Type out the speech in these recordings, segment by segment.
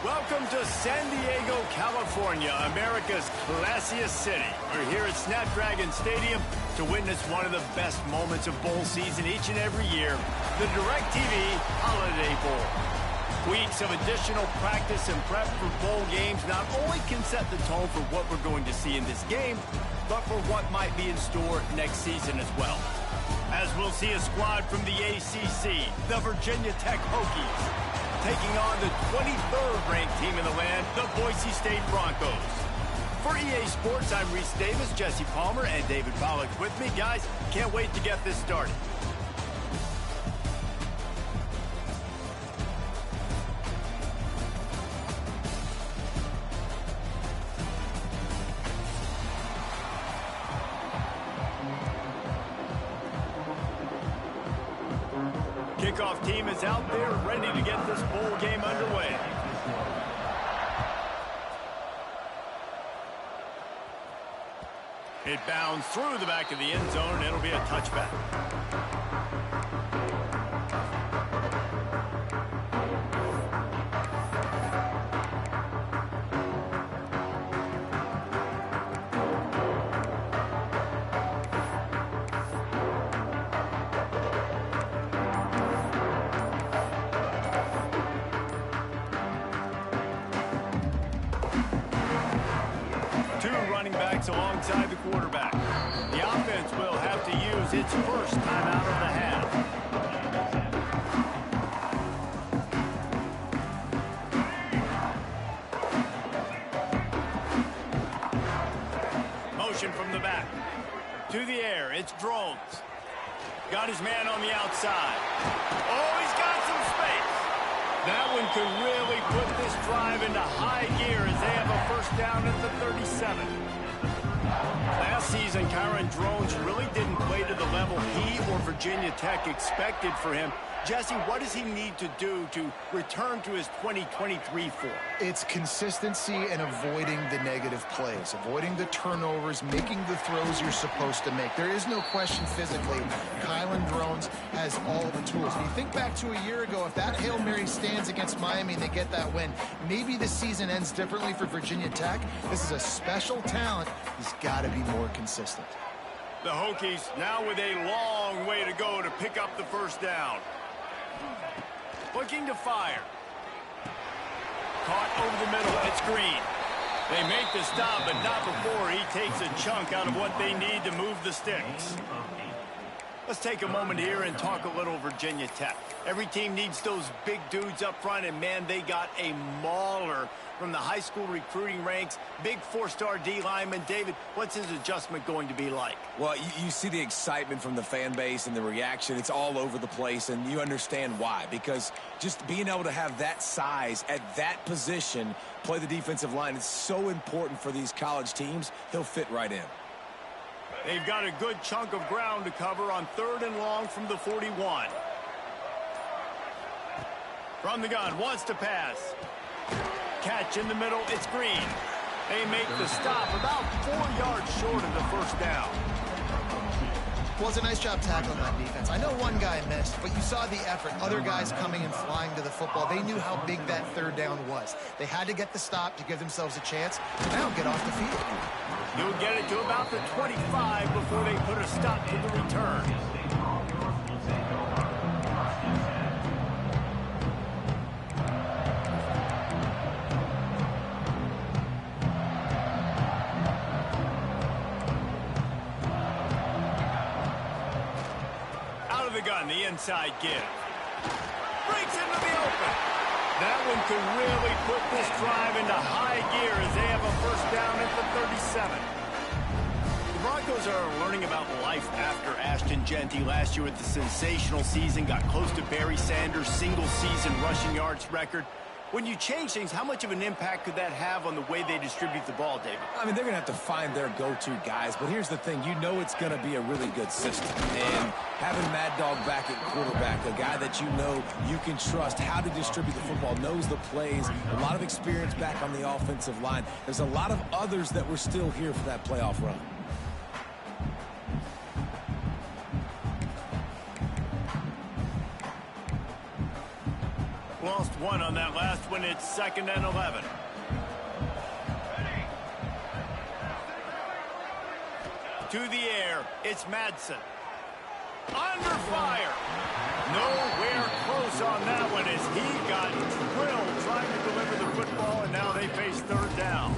Welcome to San Diego, California, America's classiest city. We're here at Snapdragon Stadium to witness one of the best moments of bowl season each and every year, the DirecTV Holiday Bowl. Weeks of additional practice and prep for bowl games not only can set the tone for what we're going to see in this game, but for what might be in store next season as well. As we'll see a squad from the ACC, the Virginia Tech Hokies, taking on the 23rd ranked team in the land, the Boise State Broncos. For EA Sports, I'm Reese Davis, Jesse Palmer, and David Pollack with me. Guys, can't wait to get this started. Kickoff team is out there ready to get this bowl game underway. It bounds through the back of the end zone, and it'll be a touchback. Alongside the quarterback. The offense will have to use its first timeout of the half. Motion from the back. To the air, it's Drones. Got his man on the outside. Oh, he's got some space. That one could really put this drive into high gear as they have a first down at the 37. Last season, Kyron Drones really didn't play to the level he or Virginia Tech expected for him. Jesse, what does he need to do to return to his 2023 form? It's consistency and avoiding the negative plays, avoiding the turnovers, making the throws you're supposed to make. There is no question physically, Kyron Drones has all the tools. When you think back to a year ago, if that Hail Mary stands against Miami and they get that win, maybe the season ends differently for Virginia Tech. This is a special talent. He's got to be more consistent. The Hokies now with a long way to go to pick up the first down. Looking to fire. Caught over the middle. It's Green. They make the stop, but not before he takes a chunk out of what they need to move the sticks. Let's take a moment here and talk a little Virginia Tech. Every team needs those big dudes up front, and man, they got a mauler from the high school recruiting ranks. Big four-star D lineman. David, what's his adjustment going to be like? Well, you see the excitement from the fan base and the reaction. It's all over the place, and you understand why. Because just being able to have that size at that position, play the defensive line, it's so important for these college teams. He'll fit right in. They've got a good chunk of ground to cover on 3rd and long from the 41. From the gun, wants to pass. Catch in the middle, it's Green. They make the stop about 4 yards short of the first down. Well, it's a nice job tackling that defense. I know one guy missed, but you saw the effort. Other guys coming and flying to the football. They knew how big that 3rd down was. They had to get the stop to give themselves a chance. Now get off the field. You'll get it to about the 25 before they put a stop to the return. Out of the gun, the inside give. Breaks into the open. That one could really put this drive into high gear as they have a first down at the 37. The Broncos are learning about life after Ashton Jeanty last year with the sensational season, got close to Barry Sanders' single-season rushing yards record. When you change things, how much of an impact could that have on the way they distribute the ball, David? I mean, they're going to have to find their go-to guys, but here's the thing. You know it's going to be a really good system. And having Mad Dog back at quarterback, a guy that you know you can trust how to distribute the football, knows the plays, a lot of experience back on the offensive line. There's a lot of others that were still here for that playoff run. Lost one on that last one. It's 2nd and 11. To the air, it's Madsen. Under fire. Nowhere close on that one as he got drilled trying to deliver the football, and now they face 3rd down.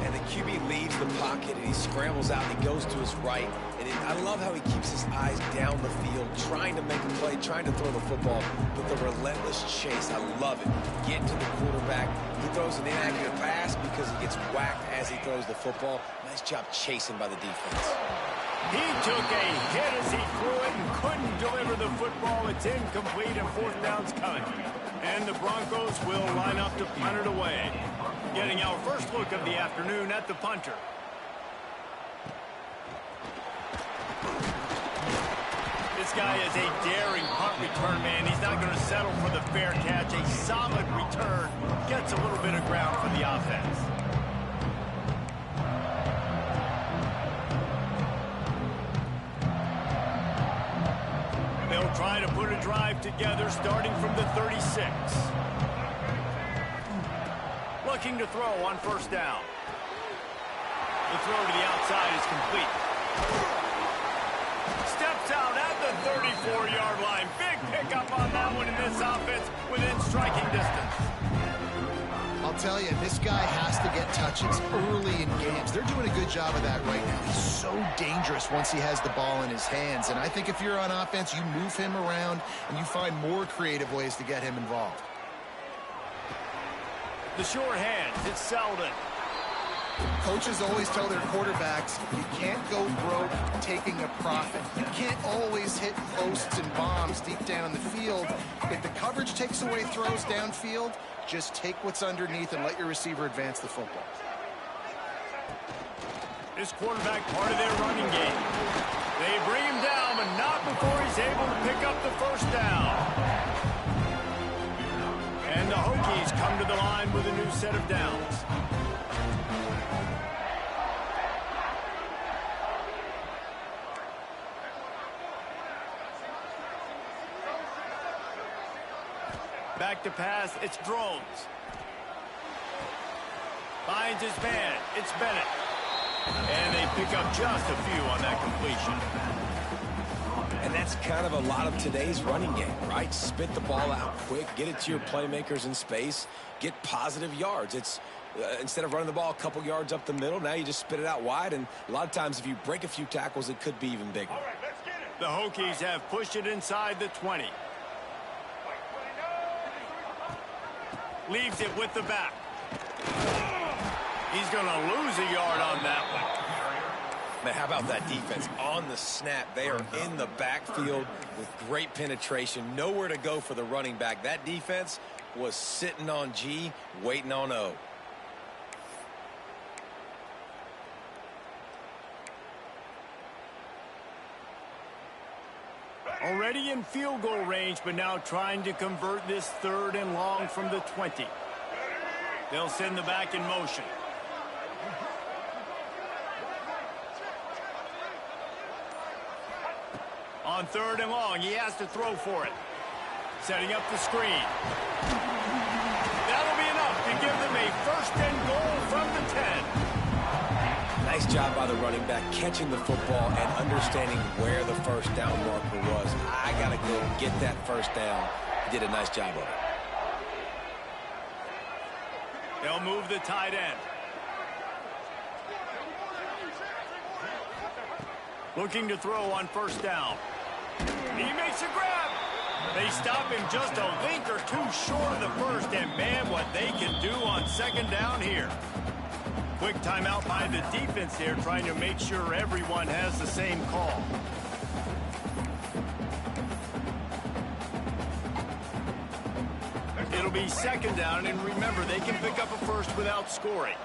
And the QB leaves the pocket, and he scrambles out, and he goes to his right. And I love how he keeps his eyes down the field, trying to make a play, trying to throw the football with a relentless chase. I love it. Get to the quarterback. He throws an inaccurate pass because he gets whacked as he throws the football. Nice job chasing by the defense. He took a hit as he threw it and couldn't deliver the football. It's incomplete, and 4th down's coming. And the Broncos will line up to punt it away. Getting our first look of the afternoon at the punter. This guy is a daring punt return man. He's not going to settle for the fair catch. A solid return gets a little bit of ground for the offense. They'll try to put a drive together starting from the 36. Looking to throw on 1st down. The throw to the outside is complete. Steps out at the 34-yard line. Big pickup on that one in this offense within striking distance. I'll tell you, this guy has to get touches early in games. They're doing a good job of that right now. He's so dangerous once he has the ball in his hands. And I think if you're on offense, you move him around and you find more creative ways to get him involved. The short hand, it's Selden. Coaches always tell their quarterbacks, you can't go broke taking a profit. You can't always hit posts and bombs deep down the field. If the coverage takes away throws downfield, just take what's underneath and let your receiver advance the football. This quarterback part of their running game. They bring him down, but not before he's able to pick up the 1st down. And the Hokies come to the line with a new set of downs. Back to pass, it's Drones. Finds his man, it's Bennett. And they pick up just a few on that completion. And that's kind of a lot of today's running game, right? Spit the ball out quick, get it to your playmakers in space, get positive yards. It's instead of running the ball a couple yards up the middle, now you just spit it out wide, and a lot of times if you break a few tackles, it could be even bigger. All right, let's get it. The Hokies have pushed it inside the 20. Leaves it with the back. He's going to lose a yard on that one. Man, how about that defense? On the snap, they are in the backfield with great penetration. Nowhere to go for the running back. That defense was sitting on G, waiting on O. Already in field goal range, but now trying to convert this 3rd and long from the 20. They'll send the back in motion. On 3rd and long, he has to throw for it. Setting up the screen. That'll be enough to give them a 1st and goal from the 10. Nice job by the running back catching the football and understanding where the 1st down marker was. I got to go get that 1st down. He did a nice job of it. They'll move the tight end. Looking to throw on 1st down. He makes a grab. They stop him just a link or two short of the 1st, and man, what they can do on 2nd down here. Quick timeout by the defense there, trying to make sure everyone has the same call. It'll be 2nd down, and remember, they can pick up a 1st without scoring.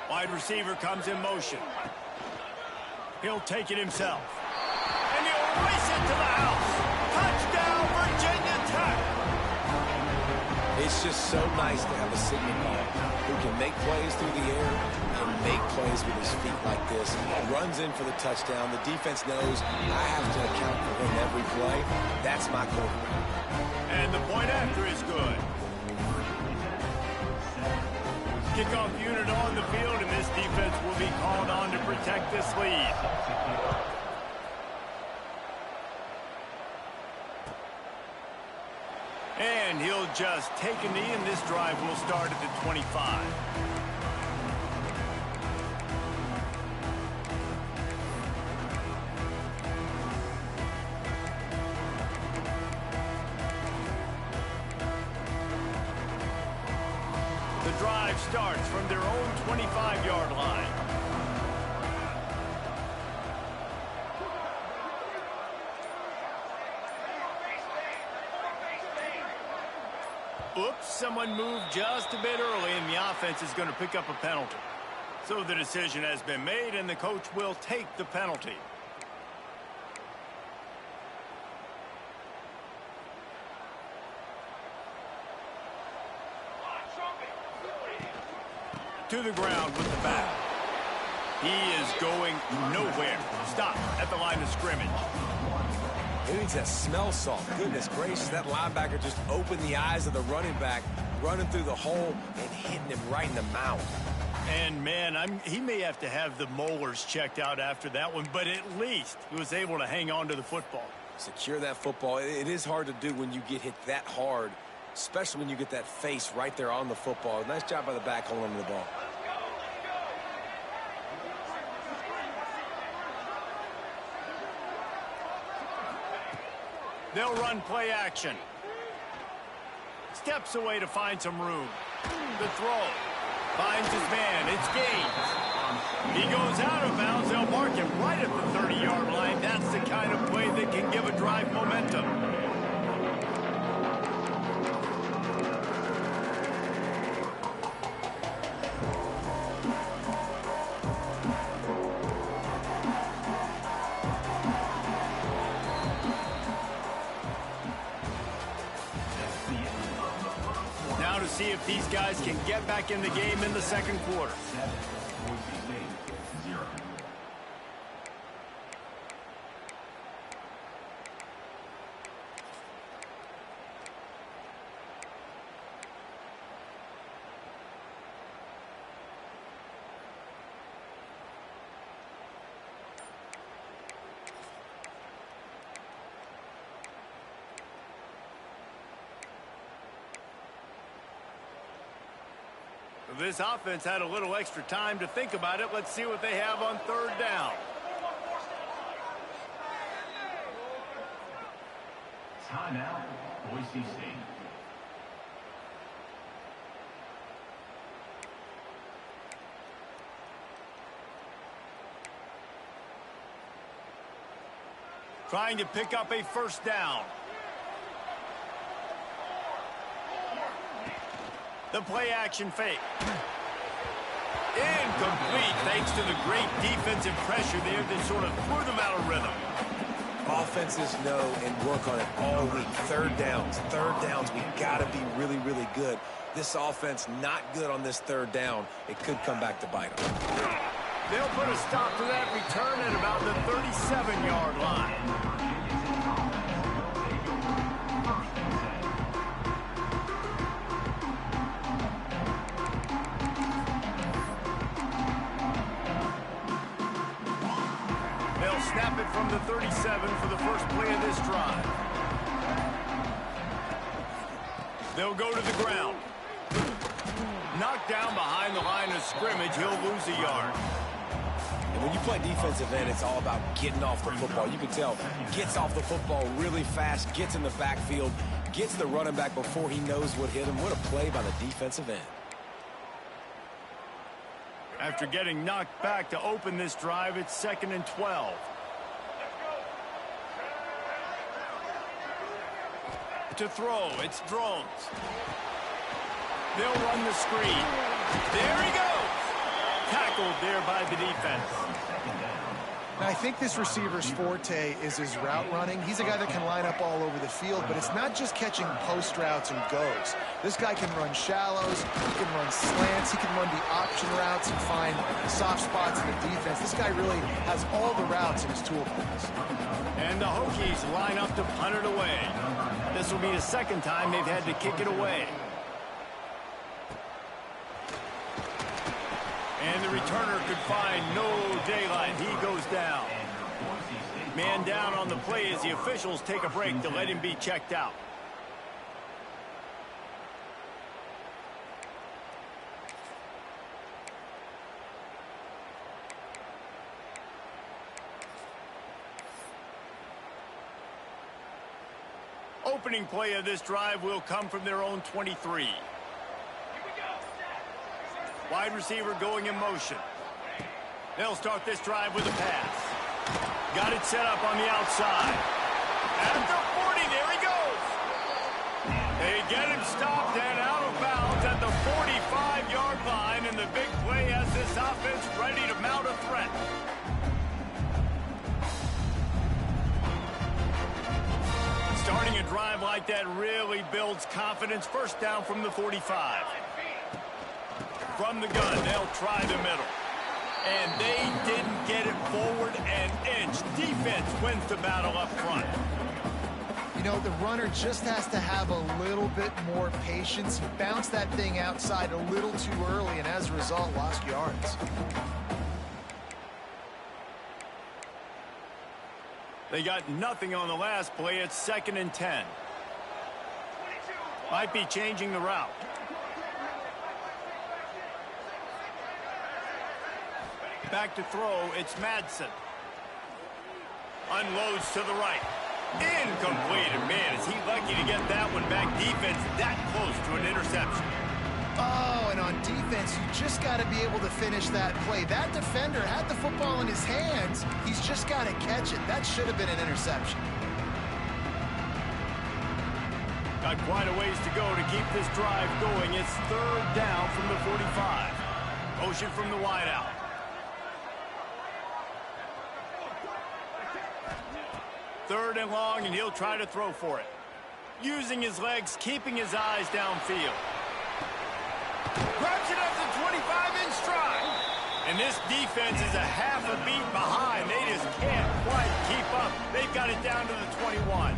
Wide receiver comes in motion. He'll take it himself. And he'll race it to the house. Touchdown, Virginia Tech. It It's just so nice to have a signal guy who can make plays through the air and make plays with his feet like this. Runs in for the touchdown. The defense knows I have to account for him every play. That's my quarterback. And the point after is good. Kickoff unit on the field, and this defense will be called on to protect this lead. And he'll just take a knee, and this drive will start at the 25. The drive starts from their own 25-yard line. Oops, someone moved just a bit early, and the offense is going to pick up a penalty. So the decision has been made, and the coach will take the penalty. To the ground with the bat. He is going nowhere. Stop at the line of scrimmage. He needs that smell salt. Goodness gracious, that linebacker just opened the eyes of the running back, running through the hole and hitting him right in the mouth. And, man, he may have to have the molars checked out after that one, but at least he was able to hang on to the football. Secure that football. It is hard to do when you get hit that hard, especially when you get that face right there on the football. Nice job by the back holding the ball. They'll run play action. Steps away to find some room. The throw. Finds his man. It's Gaines. He goes out of bounds. They'll mark him right at the 30-yard line. That's the kind of play that can give a drive momentum. See if these guys can get back in the game in the second quarter. This offense had a little extra time to think about it. Let's see what they have on third down. Timeout, Boise State. Trying to pick up a first down. The play-action fake. Incomplete, thanks to the great defensive pressure there that sort of threw them out of rhythm. Offenses know and work on it all week. Third downs, we got to be really, really good. This offense not good on this third down. It could come back to bite them. They'll put a stop to that return at about the 37-yard line. Snap it from the 37 for the first play of this drive. They'll go to the ground. Knocked down behind the line of scrimmage. He'll lose a yard. And when you play defensive end, it's all about getting off the football. You can tell, gets off the football really fast, gets in the backfield, gets the running back before he knows what hit him. What a play by the defensive end. After getting knocked back to open this drive, it's 2nd and 12. To throw, it's Drones. They'll run the screen. There he goes! Tackled there by the defense. And I think this receiver's forte is his route running. He's a guy that can line up all over the field, but it's not just catching post routes and goes. This guy can run shallows, he can run slants, he can run the option routes and find soft spots in the defense. This guy really has all the routes in his toolbox. And the Hokies line up to punt it away. This will be the second time they've had to kick it away. And the returner could find no daylight. He goes down. Man down on the play as the officials take a break to let him be checked out. Opening play of this drive will come from their own 23. Wide receiver going in motion. They'll start this drive with a pass. Got it set up on the outside. At the 40, there he goes. They get him stopped and out of bounds at the 45-yard line, and the big play has this offense ready to mount a threat. Starting a drive like that really builds confidence. First down from the 45. From the gun, they'll try the middle. And they didn't get it forward an inch. Defense wins the battle up front. You know, the runner just has to have a little bit more patience. He bounced that thing outside a little too early, and as a result, lost yards. They got nothing on the last play. It's 2nd and 10. Might be changing the route. Back to throw, it's Madsen. Unloads to the right. Incomplete, and man, is he lucky to get that one back. Defense that close to an interception. Oh, and on defense, you just got to be able to finish that play. That defender had the football in his hands. He's just got to catch it. That should have been an interception. Got quite a ways to go to keep this drive going. It's 3rd down from the 45. Motion from the wideout. Third and long, and he'll try to throw for it. Using his legs, keeping his eyes downfield. Grabs it up to 25 in stride. And this defense is a half a beat behind. They just can't quite keep up. They've got it down to the 21.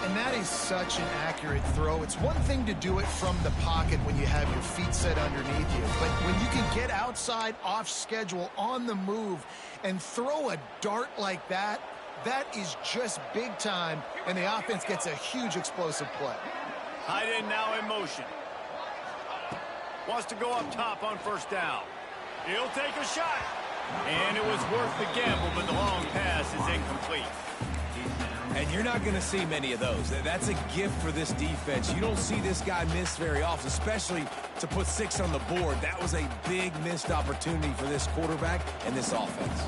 And that is such an accurate throw. It's one thing to do it from the pocket when you have your feet set underneath you. But when you can get outside, off schedule, on the move, and throw a dart like that, that is just big time, and the offense gets a huge explosive play. Tight end now in motion. Wants to go up top on first down. He'll take a shot. And it was worth the gamble, but the long pass is incomplete. And you're not going to see many of those. That's a gift for this defense. You don't see this guy miss very often, especially to put 6 on the board. That was a big missed opportunity for this quarterback and this offense.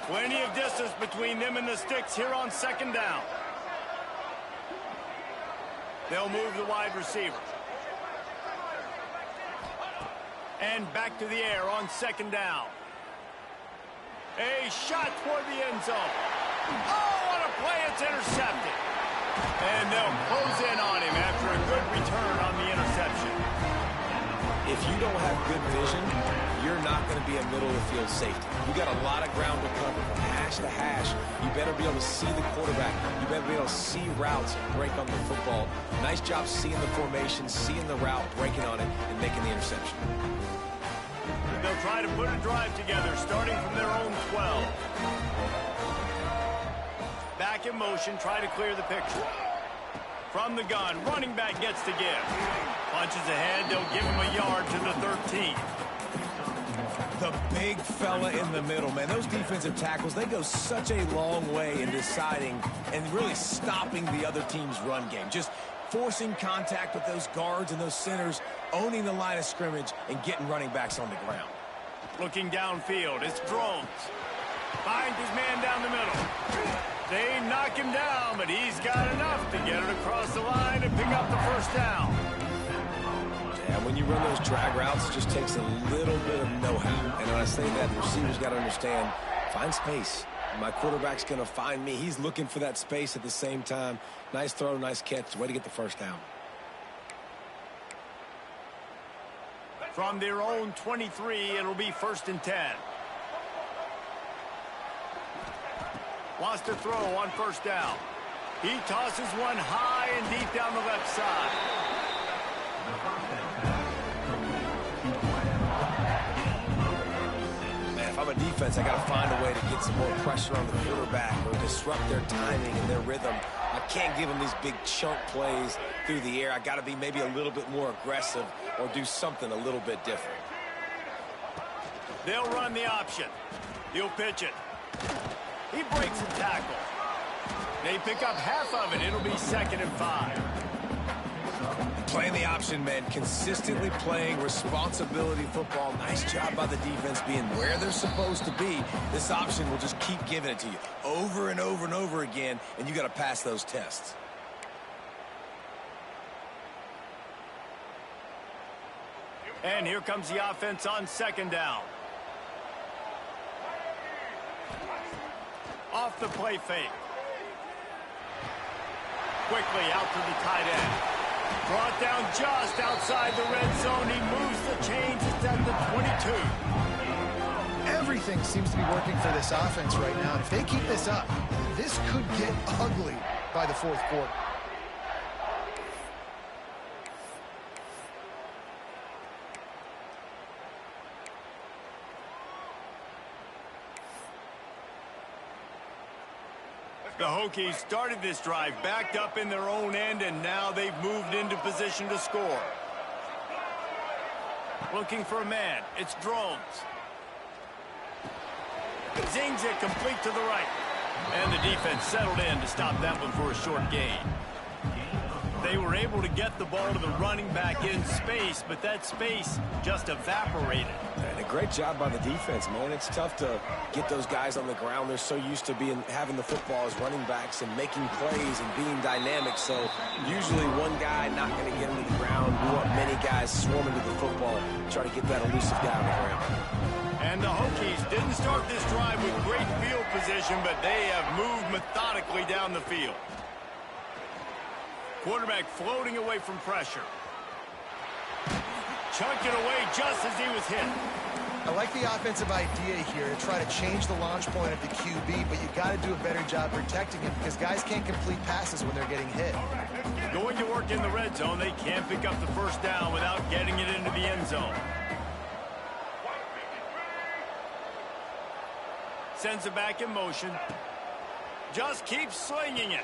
Plenty of distance between them and the sticks here on 2nd down. They'll move the wide receiver. And back to the air on 2nd down. A shot toward the end zone. Oh, what a play, it's intercepted. And they'll close in on him after a good return on the interception. If you don't have good vision, you're not going to be a middle-of-the-field safety. You got a lot of ground to cover from hash to hash. You better be able to see the quarterback. You better be able to see routes and break on the football. Nice job seeing the formation, seeing the route, breaking on it, and making the interception. They'll try to put a drive together, starting from their own 12. Back in motion, try to clear the picture. From the gun, running back gets to give. Punches ahead, they'll give him a yard to the 13. The big fella in the middle, man. Those defensive tackles, they go such a long way in deciding and really stopping the other team's run game. Just forcing contact with those guards and those centers, owning the line of scrimmage, and getting running backs on the ground. Looking downfield, it's Drones. Finds his man down the middle. They knock him down, but he's got enough to get it across the line and pick up the first down. Yeah, when you run those drag routes, it just takes a little bit of know-how. And when I say that, the receivers got to understand Find space. My quarterback's going to find me. He's looking for that space at the same time. Nice throw, nice catch. Way to get the first down. From their own 23, it'll be 1st and 10. Wants to throw on 1st down. He tosses one high and deep down the left side. Man, if I'm a defense, I got to find a way to get some more pressure on the quarterback or disrupt their timing and their rhythm. I can't give them these big chunk plays through the air. I got to be maybe a little bit more aggressive or do something a little bit different. They'll run the option. He'll pitch it. He breaks a tackle. They pick up half of it. It'll be 2nd and 5. Playing the option, man. Consistently playing responsibility football. Nice job by the defense being where they're supposed to be. This option will just keep giving it to you over and over and over again, and you got to pass those tests. And here comes the offense on 2nd down. Off the play fake. Quickly out to the tight end. Brought down just outside the red zone. He moves the chains. It's at the 22. Everything seems to be working for this offense right now. And if they keep this up, this could get ugly by the 4th quarter. The Hokies started this drive, backed up in their own end, and now they've moved into position to score. Looking for a man. It's Drones. Zings it complete to the right. And the defense settled in to stop that one for a short gain. They were able to get the ball to the running back in space, but that space just evaporated. And a great job by the defense, man. It's tough to get those guys on the ground. They're so used to having the football as running backs and making plays and being dynamic. So usually one guy not going to get him to the ground. We want many guys swarming to the football, try to get that elusive guy on the ground. And the Hokies didn't start this drive with great field position, but they have moved methodically down the field. Quarterback floating away from pressure. Chunking away just as he was hit. I like the offensive idea here to try to change the launch point of the QB, but you got to do a better job protecting him because guys can't complete passes when they're getting hit. Going to work in the red zone, they can't pick up the 1st down without getting it into the end zone. Sends it back in motion. Just keeps slinging it.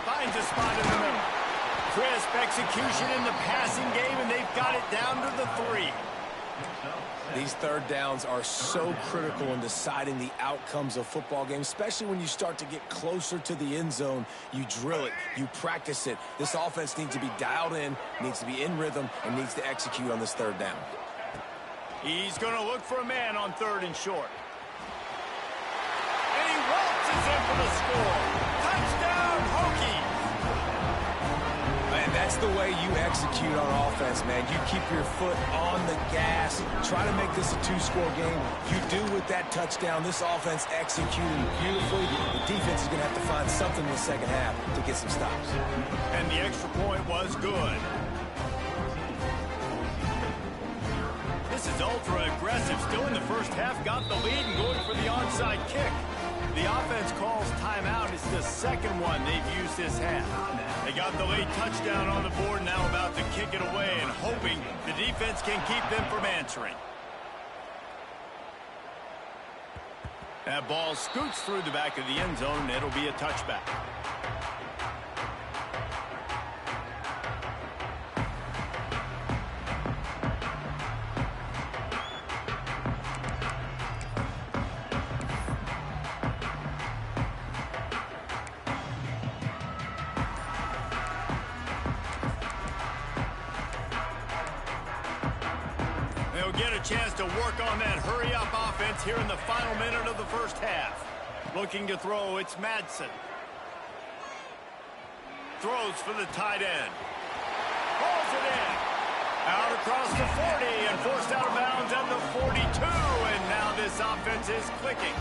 Finds a spot in the middle. Crisp execution in the passing game, and they've got it down to the 3. These 3rd downs are so critical in deciding the outcomes of football games, especially when you start to get closer to the end zone. You drill it, you practice it. This offense needs to be dialed in, needs to be in rhythm, and needs to execute on this 3rd down. He's going to look for a man on 3rd and short. And he waltzes in for the score. Touchdown, Hokies! Man, that's the way you execute on offense, man. You keep your foot on the gas. Try to make this a 2-score game. You do with that touchdown. This offense executing beautifully. The defense is going to have to find something in the 2nd half to get some stops. And the extra point was good. This is ultra-aggressive. Still in the 1st half. Got the lead and going for the onside kick. The offense calls timeout. It's the 2nd one they've used this half. They got the late touchdown on the board, now about to kick it away and hoping the defense can keep them from answering. That ball scoots through the back of the end zone, and it'll be a touchback. Get a chance to work on that hurry-up offense here in the final minute of the 1st half. Looking to throw, it's Madsen. Throws for the tight end. Hauls it in. Out across the 40 and forced out of bounds at the 42. And now this offense is clicking.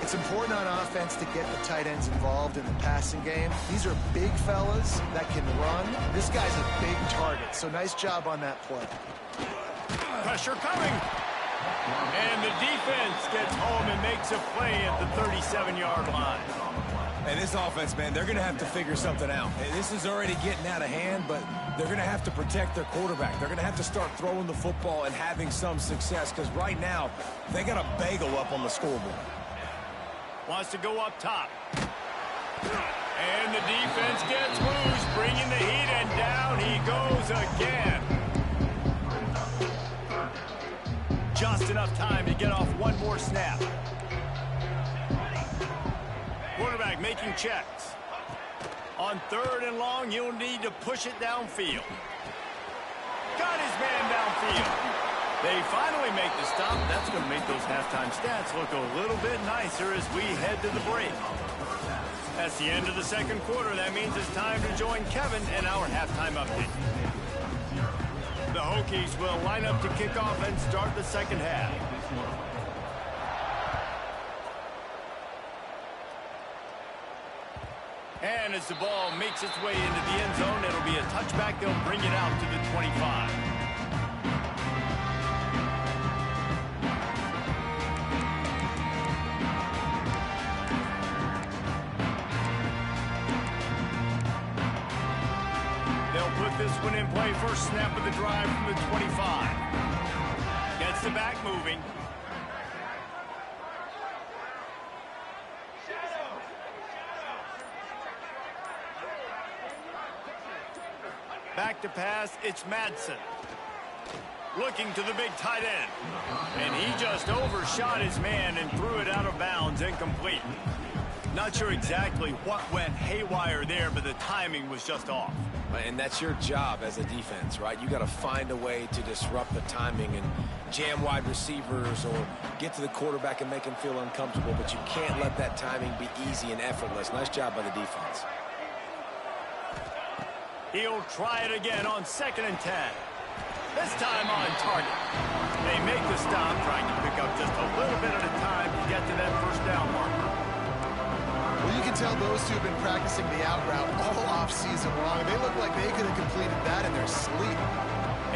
It's important on offense to get the tight ends involved in the passing game. These are big fellas that can run. This guy's a big target, so nice job on that play. Pressure coming. And the defense gets home and makes a play at the 37-yard line. And this offense, man, they're going to have to figure something out. This is already getting out of hand, but they're going to have to protect their quarterback. They're going to have to start throwing the football and having some success, because right now, they got a bagel up on the scoreboard. Wants to go up top. And the defense gets loose, bringing the heat, and down he goes again. Just enough time to get off one more snap. Quarterback making checks. On 3rd and long, you'll need to push it downfield. Got his man downfield. They finally make the stop. That's going to make those halftime stats look a little bit nicer as we head to the break. That's the end of the second quarter. That means it's time to join Kevin and our halftime update. The Hokies will line up to kick off and start the second half. And as the ball makes its way into the end zone, it'll be a touchback. They'll bring it out to the 25. They'll put this one in play. First snap of the drive from the 25. Gets the back moving. Back to pass, it's Madsen. Looking to the big tight end. And he just overshot his man and threw it out of bounds, incomplete. Not sure exactly what went haywire there, but the timing was just off. And that's your job as a defense, right? You got to find a way to disrupt the timing and jam wide receivers or get to the quarterback and make him feel uncomfortable, but you can't let that timing be easy and effortless. Nice job by the defense. He'll try it again on 2nd and 10. This time on target. They make the stop, trying to pick up just a little bit at a time to get to that first down marker. Well, you can tell those two have been practicing the out route all offseason long. They look like they could have completed that in their sleep.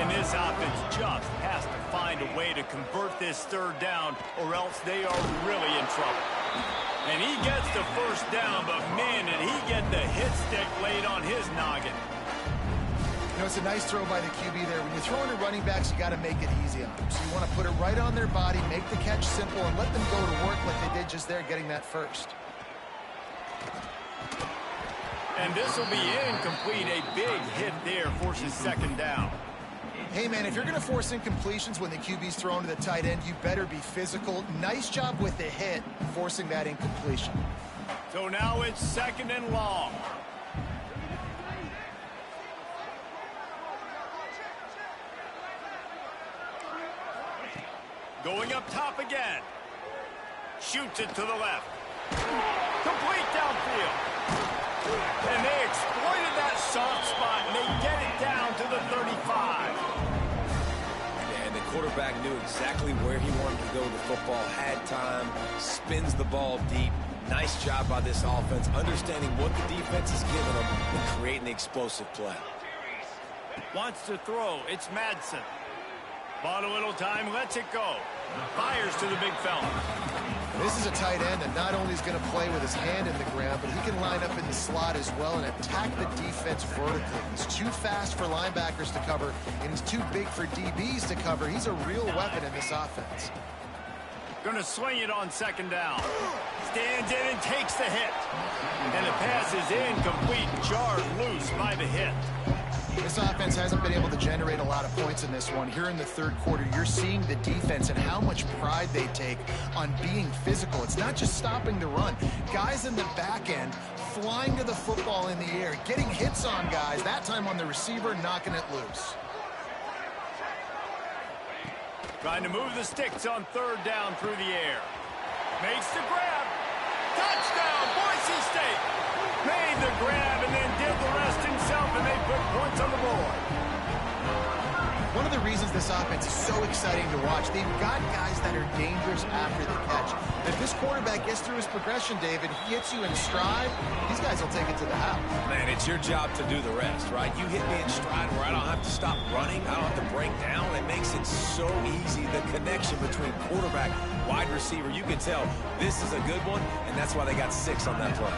And this offense just has to find a way to convert this 3rd down, or else they are really in trouble. And he gets the first down, but man, did he get the hit stick laid on his noggin. You know, it's a nice throw by the QB there. When you're throwing to running backs, you got to make it easy on them. So you want to put it right on their body, make the catch simple, and let them go to work like they did just there, getting that first. And this will be incomplete. A big hit there forces 2nd down. Hey, man, if you're going to force incompletions when the QB's thrown to the tight end, you better be physical. Nice job with the hit, forcing that incompletion. So now it's 2nd and long. Going up top again. Shoots it to the left. Complete downfield. And they exploited that soft spot, and they get it down to the 35. And the quarterback knew exactly where he wanted to go with the football, had time, spins the ball deep. Nice job by this offense, understanding what the defense is giving them and creating the explosive play. Wants to throw. It's Madsen. Bought a little time, lets it go. Fires to the big fella. This is a tight end that not only is going to play with his hand in the ground, but he can line up in the slot as well and attack the defense vertically. He's too fast for linebackers to cover, and he's too big for DBs to cover. He's a real weapon in this offense. Going to swing it on 2nd down. Stands in and takes the hit. And the pass is incomplete, jarred loose by the hit. This offense hasn't been able to generate a lot of points in this one. Here in the 3rd quarter, you're seeing the defense and how much pride they take on being physical. It's not just stopping the run. Guys in the back end flying to the football in the air, getting hits on guys, that time on the receiver, knocking it loose. Trying to move the sticks on 3rd down through the air. Makes the grab. Touchdown, Boise State. Made the grab and then did the rest himself, and they put points on the board. One of the reasons this offense is so exciting to watch, they've got guys that are dangerous after the catch. If this quarterback gets through his progression, David, he hits you in stride, these guys will take it to the house. Man, it's your job to do the rest, right? You hit me in stride where I don't have to stop running. I don't have to break down. It makes it so easy. The connection between quarterback, wide receiver, you can tell this is a good one, and that's why they got 6 on that play.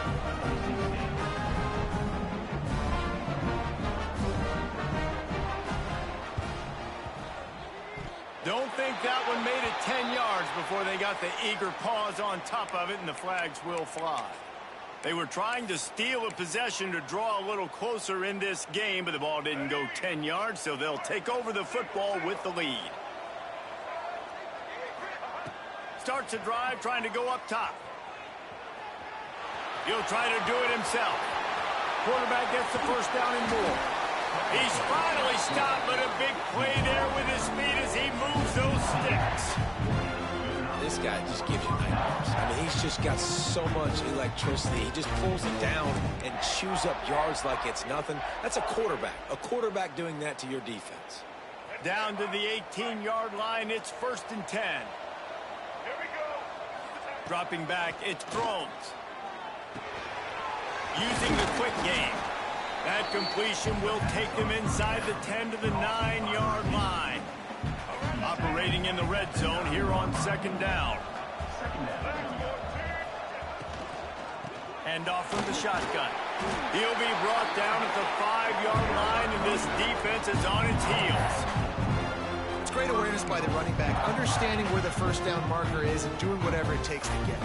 Don't think that one made it 10 yards before they got the eager paws on top of it, and the flags will fly. They were trying to steal a possession to draw a little closer in this game, but the ball didn't go 10 yards, so they'll take over the football with the lead. Starts a drive trying to go up top. He'll try to do it himself. Quarterback gets the first down and more. He's finally stopped, but a big play there with his speed as he moves those sticks. This guy just gives you nightmares. I mean, he's just got so much electricity. He just pulls it down and chews up yards like it's nothing. That's a quarterback doing that to your defense. Down to the 18-yard line, it's 1st and 10. Dropping back, it's Thrones. Using the quick game. That completion will take them inside the 10 to the 9-yard line. Operating in the red zone here on 2nd down. Hand off from the shotgun. He'll be brought down at the 5-yard line, and this defense is on its heels. It's great awareness by the running back, understanding where the first down marker is and doing whatever it takes to get it.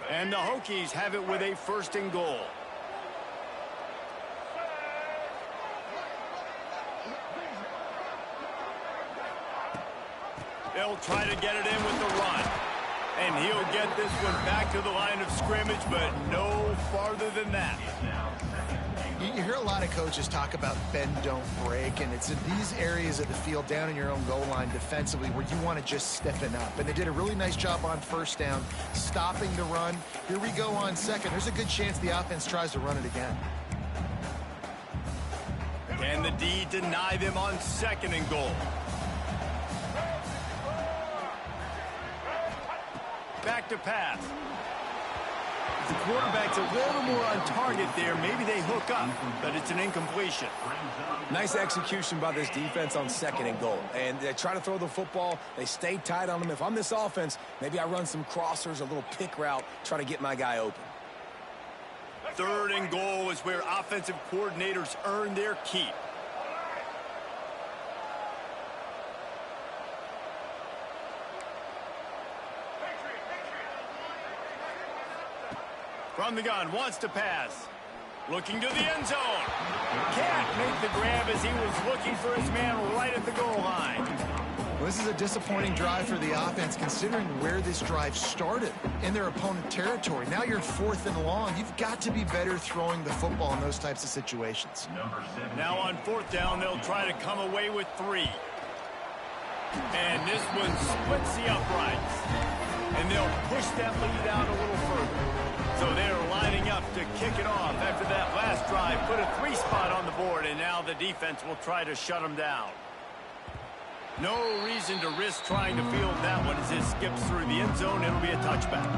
And the Hokies have it with a 1st and goal. They'll try to get it in with the run. And he'll get this one back to the line of scrimmage, but no farther than that. You hear a lot of coaches talk about bend, don't break, and it's in these areas of the field down in your own goal line defensively where you want to just stiffen up. And they did a really nice job on 1st down, stopping the run. Here we go on 2nd. There's a good chance the offense tries to run it again. Can the D deny them on 2nd and goal? Back to pass. The quarterback's a little more on target there. Maybe they hook up, but it's an incompletion. Nice execution by this defense on 2nd and goal. And they try to throw the football. They stay tight on them. If I'm this offense, maybe I run some crossers, a little pick route, try to get my guy open. 3rd and goal is where offensive coordinators earn their keep. From the gun, wants to pass. Looking to the end zone. Can't make the grab as he was looking for his man right at the goal line. Well, this is a disappointing drive for the offense considering where this drive started, in their opponent territory. Now you're 4th and long. You've got to be better throwing the football in those types of situations. Now on 4th down, they'll try to come away with 3. And this one splits the uprights. And they'll push that lead out a little further. So they're lining up to kick it off after that last drive. Put a 3 spot on the board, and now the defense will try to shut them down. No reason to risk trying to field that one as it skips through the end zone. It'll be a touchback.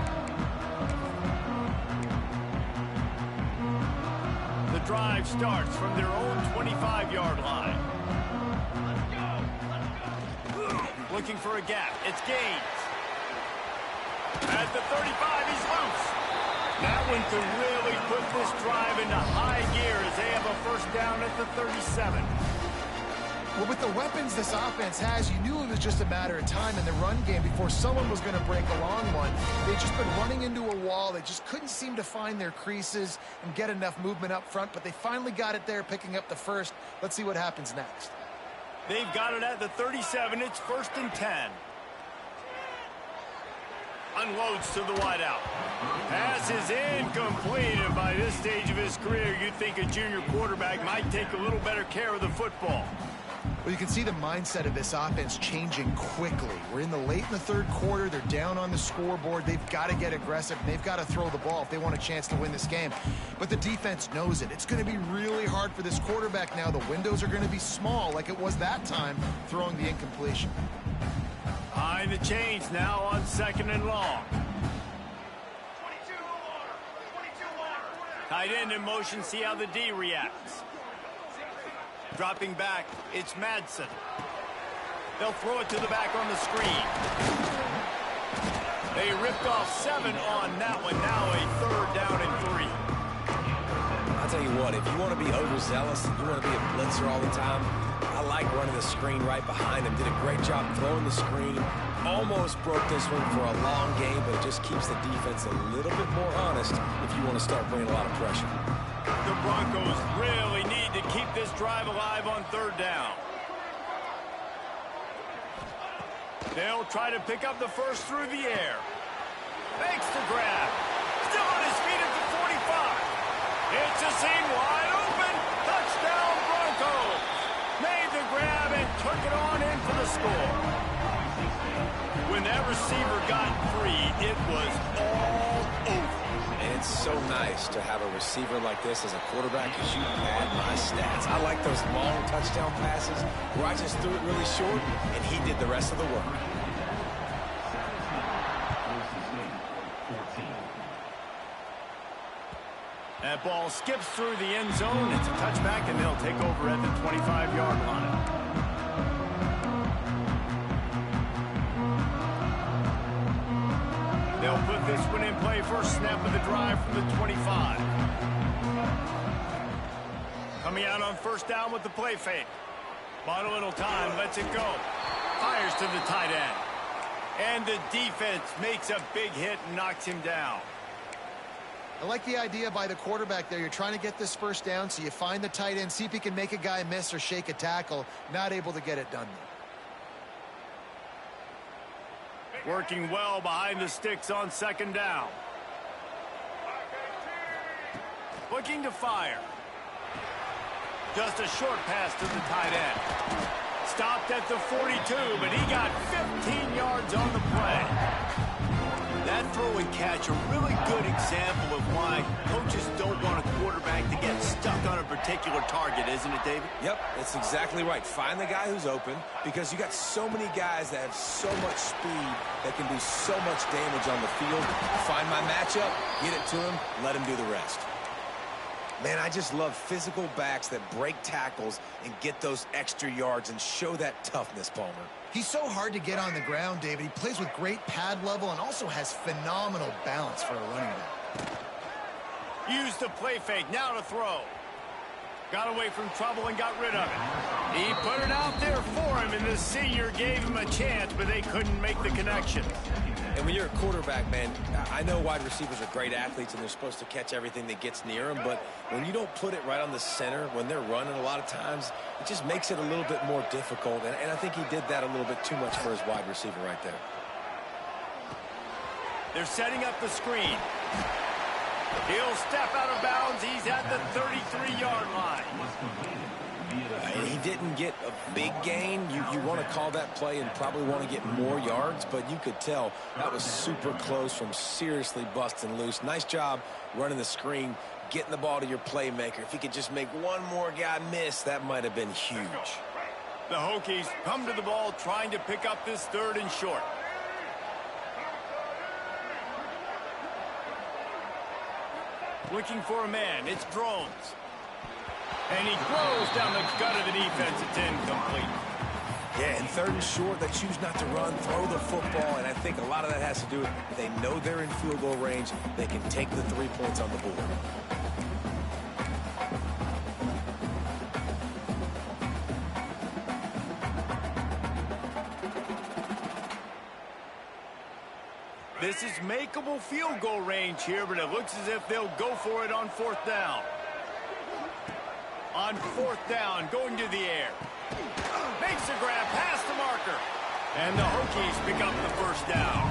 The drive starts from their own 25-yard line. Looking for a gap. It's Gaines. At the 35, he's loose. That one could really put this drive into high gear as they have a 1st down at the 37. Well, with the weapons this offense has, you knew it was just a matter of time in the run game before someone was going to break a long one. They've just been running into a wall. They just couldn't seem to find their creases and get enough movement up front, but they finally got it there, picking up the 1st. Let's see what happens next. They've got it at the 37. It's 1st and 10. Unloads to the wideout. Pass is incomplete, and by this stage of his career, you'd think a junior quarterback might take a little better care of the football. Well, you can see the mindset of this offense changing quickly. We're late in the third quarter. They're down on the scoreboard. They've got to get aggressive, and they've got to throw the ball if they want a chance to win this game. But the defense knows it. It's going to be really hard for this quarterback now. The windows are going to be small like it was that time throwing the incompletion. Behind the chains now on 2nd and long. Tight end in motion, see how the D reacts. Dropping back, it's Madsen. They'll throw it to the back on the screen. They ripped off 7 on that one. Now a 3rd down and 3. I'll tell you what, if you want to be overzealous and you want to be a blitzer all the time, I like running the screen right behind him. Did a great job throwing the screen. Almost broke this one for a long game, but it just keeps the defense a little bit more honest if you want to start bringing a lot of pressure. The Broncos really need to keep this drive alive on 3rd down. They'll try to pick up the first through the air. Makes the grab. Still on his feet at the 45. It's a seam wide open. Touchdown Broncos. Made the grab and took it on in for the score. When that receiver got free, it was all over. And it's so nice to have a receiver like this as a quarterback because you pad my stats. I like those long touchdown passes where I just threw it really short and he did the rest of the work. That ball skips through the end zone. It's a touchback, and they'll take over at the 25-yard line. They'll put this one in play. First snap of the drive from the 25. Coming out on 1st down with the play fake. Bought a little time, lets it go. Fires to the tight end. And the defense makes a big hit and knocks him down. I like the idea by the quarterback there. You're trying to get this 1st down, so you find the tight end, see if he can make a guy miss or shake a tackle. Not able to get it done though. Working well behind the sticks on 2nd down. Looking to fire. Just a short pass to the tight end. Stopped at the 42, but he got 15 yards on the play. That throw and catch, a really good example of why coaches don't want a quarterback to get stuck on a particular target, isn't it, David? Yep, that's exactly right. Find the guy who's open because you got so many guys that have so much speed that can do so much damage on the field. Find my matchup, get it to him, let him do the rest. Man, I just love physical backs that break tackles and get those extra yards and show that toughness, Palmer. He's so hard to get on the ground, David. He plays with great pad level and also has phenomenal balance for a running back. Used the play fake, now to throw. Got away from trouble and got rid of it. He put it out there for him, and the senior gave him a chance, but they couldn't make the connection. And when you're a quarterback, man, I know wide receivers are great athletes and they're supposed to catch everything that gets near them, but when you don't put it right on the center, when they're running a lot of times, it just makes it a little bit more difficult. And I think he did that a little bit too much for his wide receiver right there. They're setting up the screen. He'll step out of bounds. He's at the 33-yard line. He didn't get a big gain. You want to call that play and probably want to get more yards, but you could tell that was super close from seriously busting loose. Nice job running the screen, getting the ball to your playmaker. If he could just make one more guy miss, that might have been huge. The Hokies come to the ball trying to pick up this 3rd and short. Looking for a man. It's Drones. And he throws down the gut of the defense. It's incomplete. Yeah, and 3rd and short, they choose not to run, throw the football, and I think a lot of that has to do with they know they're in field goal range. They can take the 3 points on the board. This is makeable field goal range here, but it looks as if they'll go for it on 4th down. On 4th down, going to the air. Makes a grab past the marker. And the Hokies pick up the first down.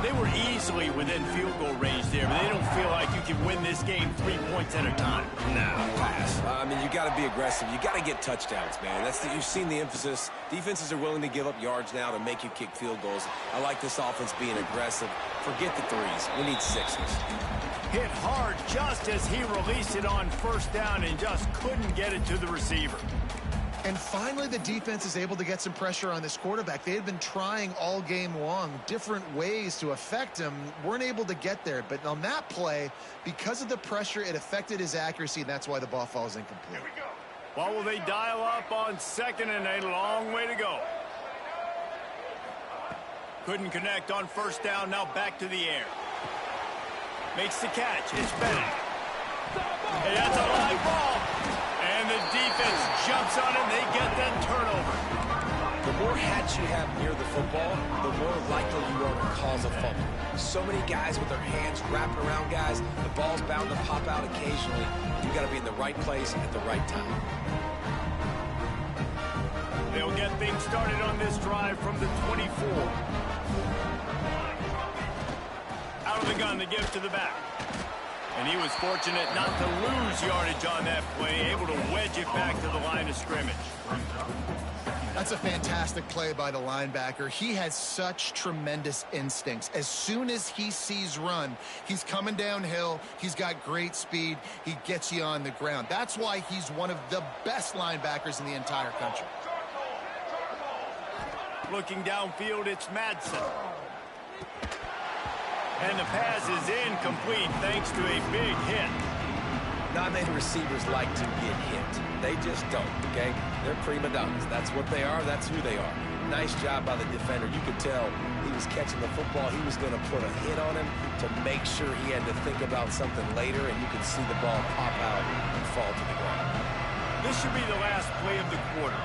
They were easily within field goal range there, but they don't feel like you can win this game 3 points at a time. Nah, pass. I mean, you got to be aggressive. You got to get touchdowns, man. You've seen the emphasis. Defenses are willing to give up yards now to make you kick field goals. I like this offense being aggressive. Forget the threes. We need sixes. Hit hard just as he released it on first down and just couldn't get it to the receiver. And finally, the defense is able to get some pressure on this quarterback. They had been trying all game long different ways to affect him, weren't able to get there. But on that play, because of the pressure, it affected his accuracy, and that's why the ball falls incomplete. Here we go. What will they dial up on second and a long way to go? Couldn't connect on first down, now back to the air. Makes the catch, it's Bennett. Hey, that's a live ball. And the defense jumps on it, they get that turnover. The more hats you have near the football, the more likely you are to cause a fumble. So many guys with their hands wrapping around guys, the ball's bound to pop out occasionally. You got to be in the right place at the right time. They'll get things started on this drive from the 24. Out of the gun to give to the back. And he was fortunate not to lose yardage on that play, able to wedge it back to the line of scrimmage. That's a fantastic play by the linebacker. He has such tremendous instincts. As soon as he sees run, he's coming downhill. He's got great speed. He gets you on the ground. That's why he's one of the best linebackers in the entire country. Looking downfield, it's Madsen. And the pass is incomplete thanks to a big hit. Not many receivers like to get hit. They just don't, okay? They're prima donnas. That's what they are. That's who they are. Nice job by the defender. You could tell he was catching the football. He was going to put a hit on him to make sure he had to think about something later, and you could see the ball pop out and fall to the ground. This should be the last play of the quarter.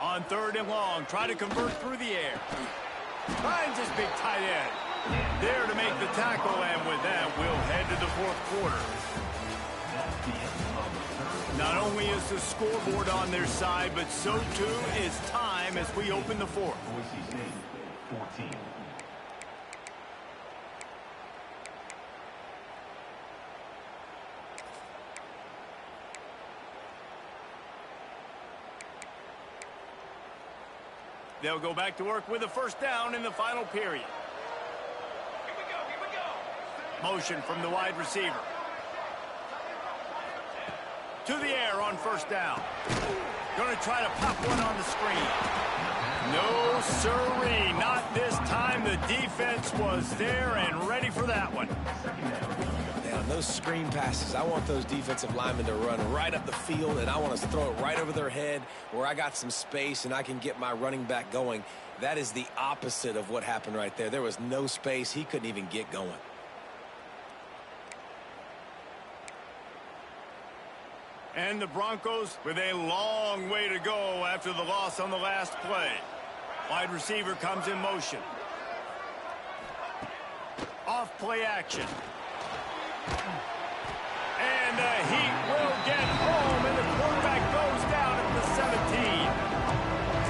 On third and long, try to convert through the air. Finds his big tight end. There to make the tackle, and with that, we'll head to the fourth quarter. Not only is the scoreboard on their side, but so too is time as we open the fourth. Boise State, 14. They'll go back to work with a first down in the final period. Here we go. Motion from the wide receiver. To the air on first down. Going to try to pop one on the screen. No siree, not this time. The defense was there and ready for that one. On those screen passes, I want those defensive linemen to run right up the field, and I want to throw it right over their head where I got some space and I can get my running back going. That is the opposite of what happened right there. There was no space. He couldn't even get going. And the Broncos with a long way to go after the loss on the last play. Wide receiver comes in motion. Off play action. And the Heat will get home, and the quarterback goes down at the 17.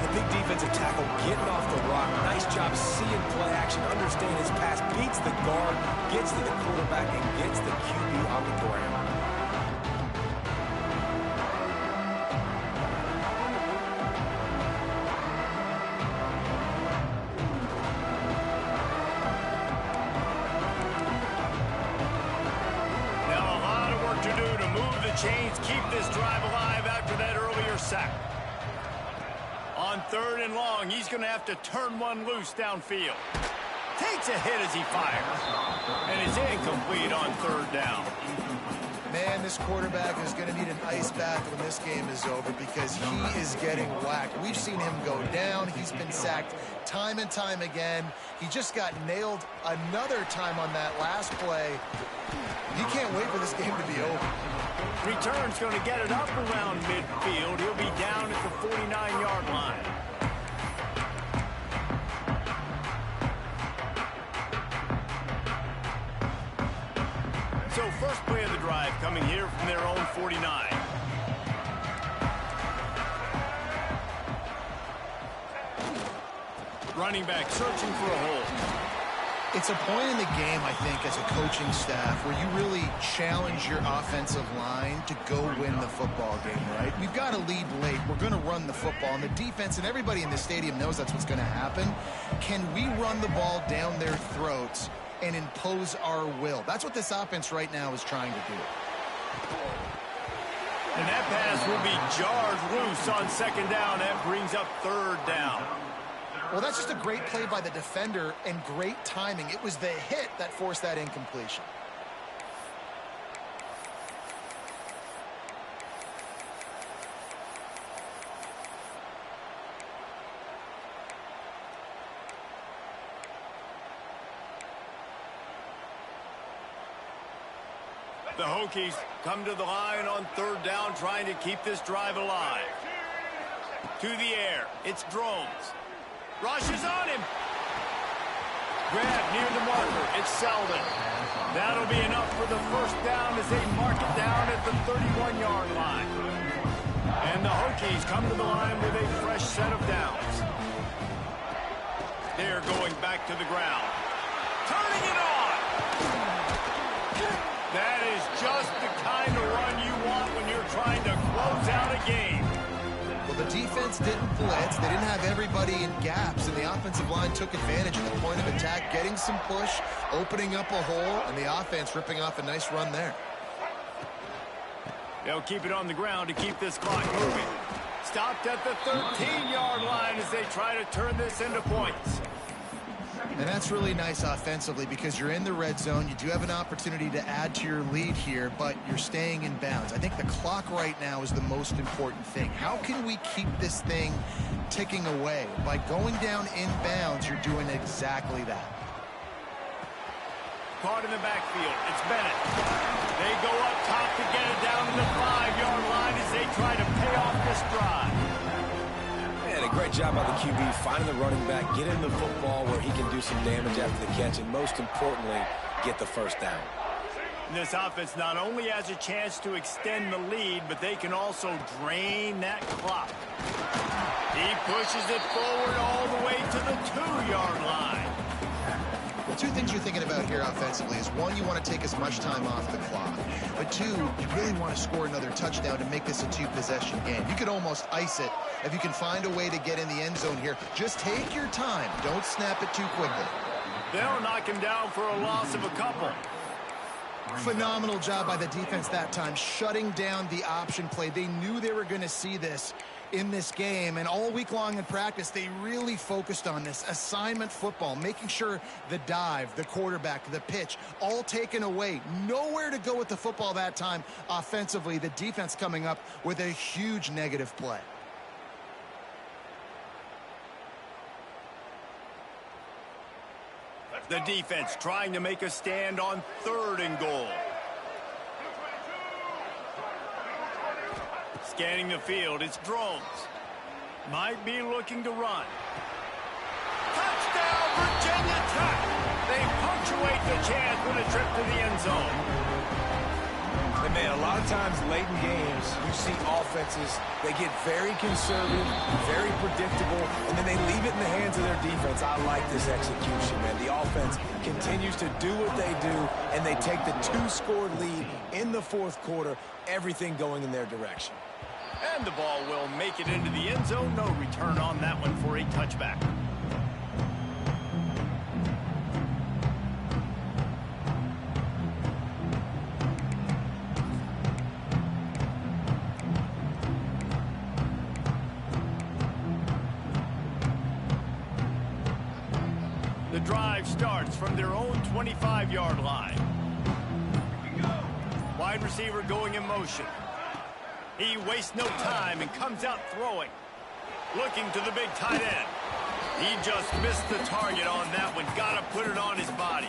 The big defensive tackle getting off the rock. Nice job seeing play action, understanding his pass, beats the guard, gets to the quarterback, and gets the QB on the ground. Chains keep this drive alive after that earlier sack. On third and long, he's going to have to turn one loose downfield. Takes a hit as he fires. And is incomplete on third down. Man, this quarterback is going to need an ice bath when this game is over because he is getting whacked. We've seen him go down. He's been sacked time and time again. He just got nailed another time on that last play. He can't wait for this game to be over. Return's going to get it up around midfield. He'll be down at the 49-yard line. So first play of the drive coming here from their own 49. Running back searching for a hole. It's a point in the game, I think, as a coaching staff where you really challenge your offensive line to go win the football game, right? We've got to lead late. We're going to run the football. And the defense and everybody in the stadium knows that's what's going to happen. Can we run the ball down their throats and impose our will? That's what this offense right now is trying to do. And that pass will be jarred loose on second down. That brings up third down. Well, that's just a great play by the defender and great timing. It was the hit that forced that incompletion. The Hokies come to the line on third down, trying to keep this drive alive. To the air, it's Drones. Rush is on him. Grab near the marker. It's Selden. That'll be enough for the first down as they mark it down at the 31-yard line. And the Hokies come to the line with a fresh set of downs. They're going back to the ground. Turning it on. That is just the kind of run you want when you're trying to close out a game. Well, the defense didn't blitz. They didn't have everybody in gaps, and the offensive line took advantage of the point of attack, getting some push, opening up a hole, and the offense ripping off a nice run there. They'll keep it on the ground to keep this clock moving. Stopped at the 13-yard line as they try to turn this into points. And that's really nice offensively because you're in the red zone. You do have an opportunity to add to your lead here, but you're staying in bounds. I think the clock right now is the most important thing. How can we keep this thing ticking away? By going down in bounds, you're doing exactly that. Caught in the backfield. It's Bennett. They go up top to get it down to the 5-yard line as they try to pay off this drive. And a great job by the QB finding the running back, getting the football where he can do some damage after the catch, and most importantly, get the first down. This offense not only has a chance to extend the lead, but they can also drain that clock. He pushes it forward all the way to the 2-yard line. Well, two things you're thinking about here offensively is, one, you want to take as much time off the clock. But two, you really want to score another touchdown to make this a 2-possession game. You could almost ice it if you can find a way to get in the end zone here. Just take your time. Don't snap it too quickly. They'll knock him down for a loss of a couple. Phenomenal job by the defense that time, shutting down the option play. They knew they were going to see this in this game, and all week long in practice, they really focused on this assignment football, making sure the dive, the quarterback, the pitch, all taken away. Nowhere to go with the football that time offensively. The defense coming up with a huge negative play. The defense trying to make a stand on 3rd and goal. Scanning the field, it's Drones. Might be looking to run. Touchdown, Virginia Tech! They punctuate the chance with a trip to the end zone. And man, a lot of times late in games, you see offenses, they get very conservative, very predictable, and then they leave it in the hands of their defense. I like this execution, man. The offense continues to do what they do, and they take the 2-score lead in the 4th quarter, everything going in their direction. And the ball will make it into the end zone. No return on that one for a touchback. The drive starts from their own 25-yard line. Wide receiver going in motion. He wastes no time and comes out throwing. Looking to the big tight end. He just missed the target on that one. Got to put it on his body.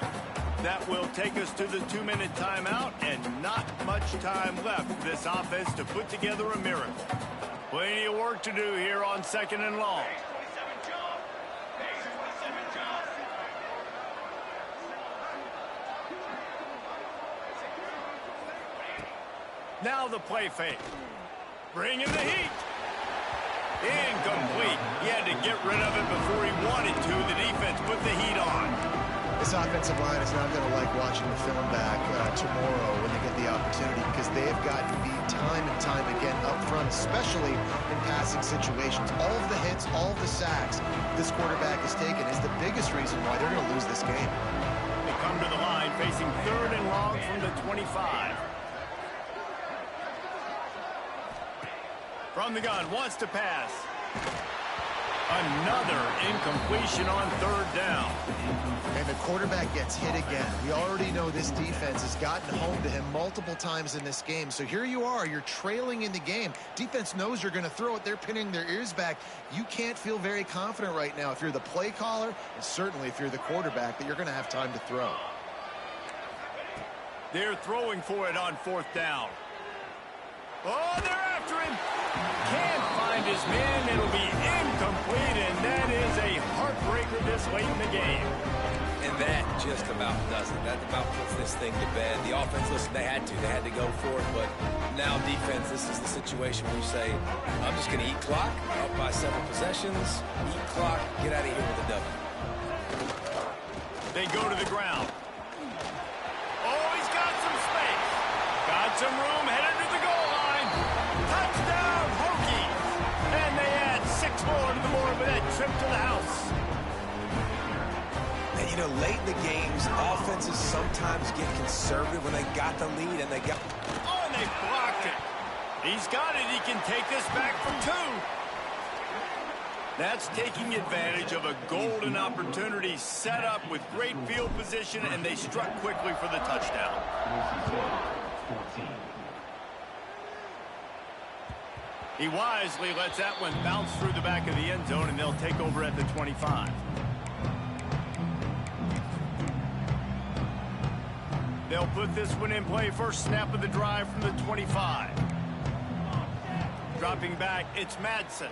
That will take us to the 2-minute timeout, and not much time left for this offense to put together a miracle. Plenty of work to do here on 2nd and long. Now the play fake. Bringing the heat. Incomplete. He had to get rid of it before he wanted to. The defense put the heat on. This offensive line is not going to like watching the film back tomorrow when they get the opportunity, because they have gotten beat time and time again up front, especially in passing situations. All of the hits, all of the sacks this quarterback has taken is the biggest reason why they're going to lose this game. They come to the line facing 3rd and long from the 25. From the gun, wants to pass. Another incompletion on 3rd down. And the quarterback gets hit again. We already know this defense has gotten home to him multiple times in this game. So here you are, you're trailing in the game. Defense knows you're going to throw it. They're pinning their ears back. You can't feel very confident right now if you're the play caller, and certainly if you're the quarterback, that you're going to have time to throw. They're throwing for it on 4th down. Oh, they're after him. Can't find his man. It'll be incomplete, and that is a heartbreaker this late in the game. And that just about does it. That about puts this thing to bed. The offense, listen, they had to go for it, but now defense, this is the situation where you say, I'm just going to eat clock, up by several possessions, eat clock, get out of here with a W. They go to the ground. Oh, he's got some space. Got some room, headed to the goal line. Touchdown, Hokies. And they add 6 more to the board with that trip to the house. And, you know, late in the games, offenses sometimes get conservative when they got the lead and they got... Oh, and they blocked it. He's got it. He can take this back from 2. That's taking advantage of a golden opportunity set up with great field position, and they struck quickly for the touchdown. He wisely lets that one bounce through the back of the end zone, and they'll take over at the 25. They'll put this one in play. First snap of the drive from the 25. Dropping back, it's Madsen.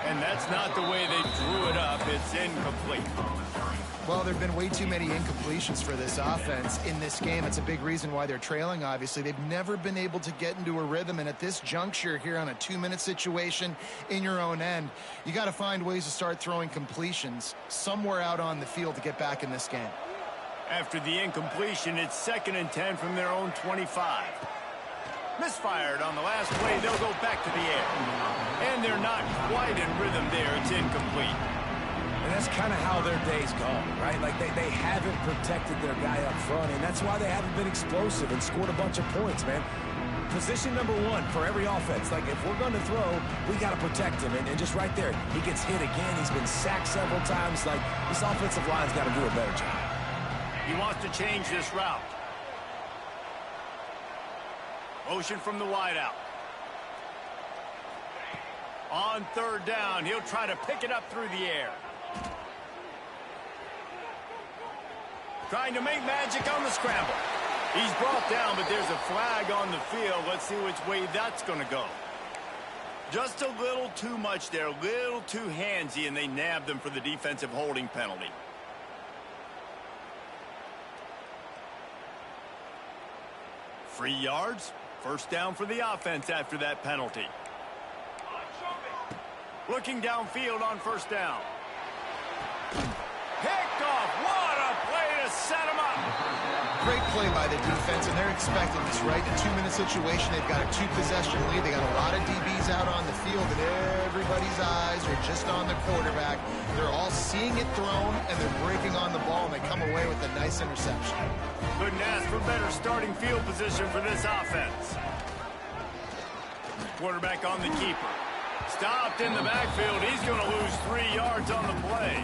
And that's not the way they drew it up. It's incomplete. Well, there have been way too many incompletions for this offense in this game. It's a big reason why they're trailing, obviously. They've never been able to get into a rhythm, and at this juncture here on a 2-minute situation in your own end, you got to find ways to start throwing completions somewhere out on the field to get back in this game. After the incompletion, it's 2nd and 10 from their own 25. Misfired on the last play. They'll go back to the air. And they're not quite in rhythm there. It's incomplete. And that's kind of how their day's gone, right? Like they haven't protected their guy up front, and that's why they haven't been explosive and scored a bunch of points, man. Position number 1 for every offense. Like, if we're going to throw, we got to protect him. And just right there, he gets hit again. He's been sacked several times. Like, this offensive line's got to do a better job. He wants to change this route. Motion from the wideout. On 3rd down, he'll try to pick it up through the air. Trying to make magic on the scramble. He's brought down, but there's a flag on the field. Let's see which way that's going to go. Just a little too much there, a little too handsy, and they nabbed them for the defensive holding penalty. Free yards. First down for the offense after that penalty. Looking downfield on 1st down. Picked off. What a play to set him up. Great play by the defense, and they're expecting this, right? In a 2-minute situation, they've got a 2-possession lead. They got a lot of DBs out on the field, and everybody's eyes are just on the quarterback. They're all seeing it thrown, and they're breaking on the ball, and they come away with a nice interception. Couldn't ask for better starting field position for this offense. Quarterback on the keeper. Stopped in the backfield. He's going to lose 3 yards on the play.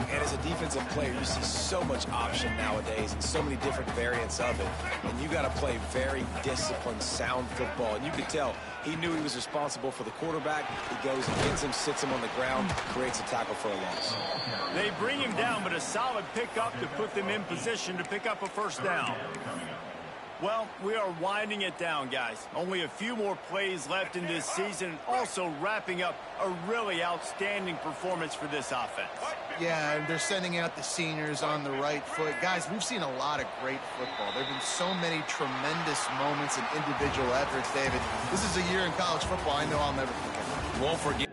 And as a defensive player, you see so much option nowadays and so many different variants of it. And you got to play very disciplined, sound football. And you could tell he knew he was responsible for the quarterback. He goes and gets him, sits him on the ground, creates a tackle for a loss. They bring him down, but a solid pickup to put them in position to pick up a 1st down. Well, we are winding it down, guys. Only a few more plays left in this season, also wrapping up a really outstanding performance for this offense. Yeah, and they're sending out the seniors on the right foot. Guys, we've seen a lot of great football. There have been so many tremendous moments and individual efforts, David. This is a year in college football I know I'll never forget. Won't forget.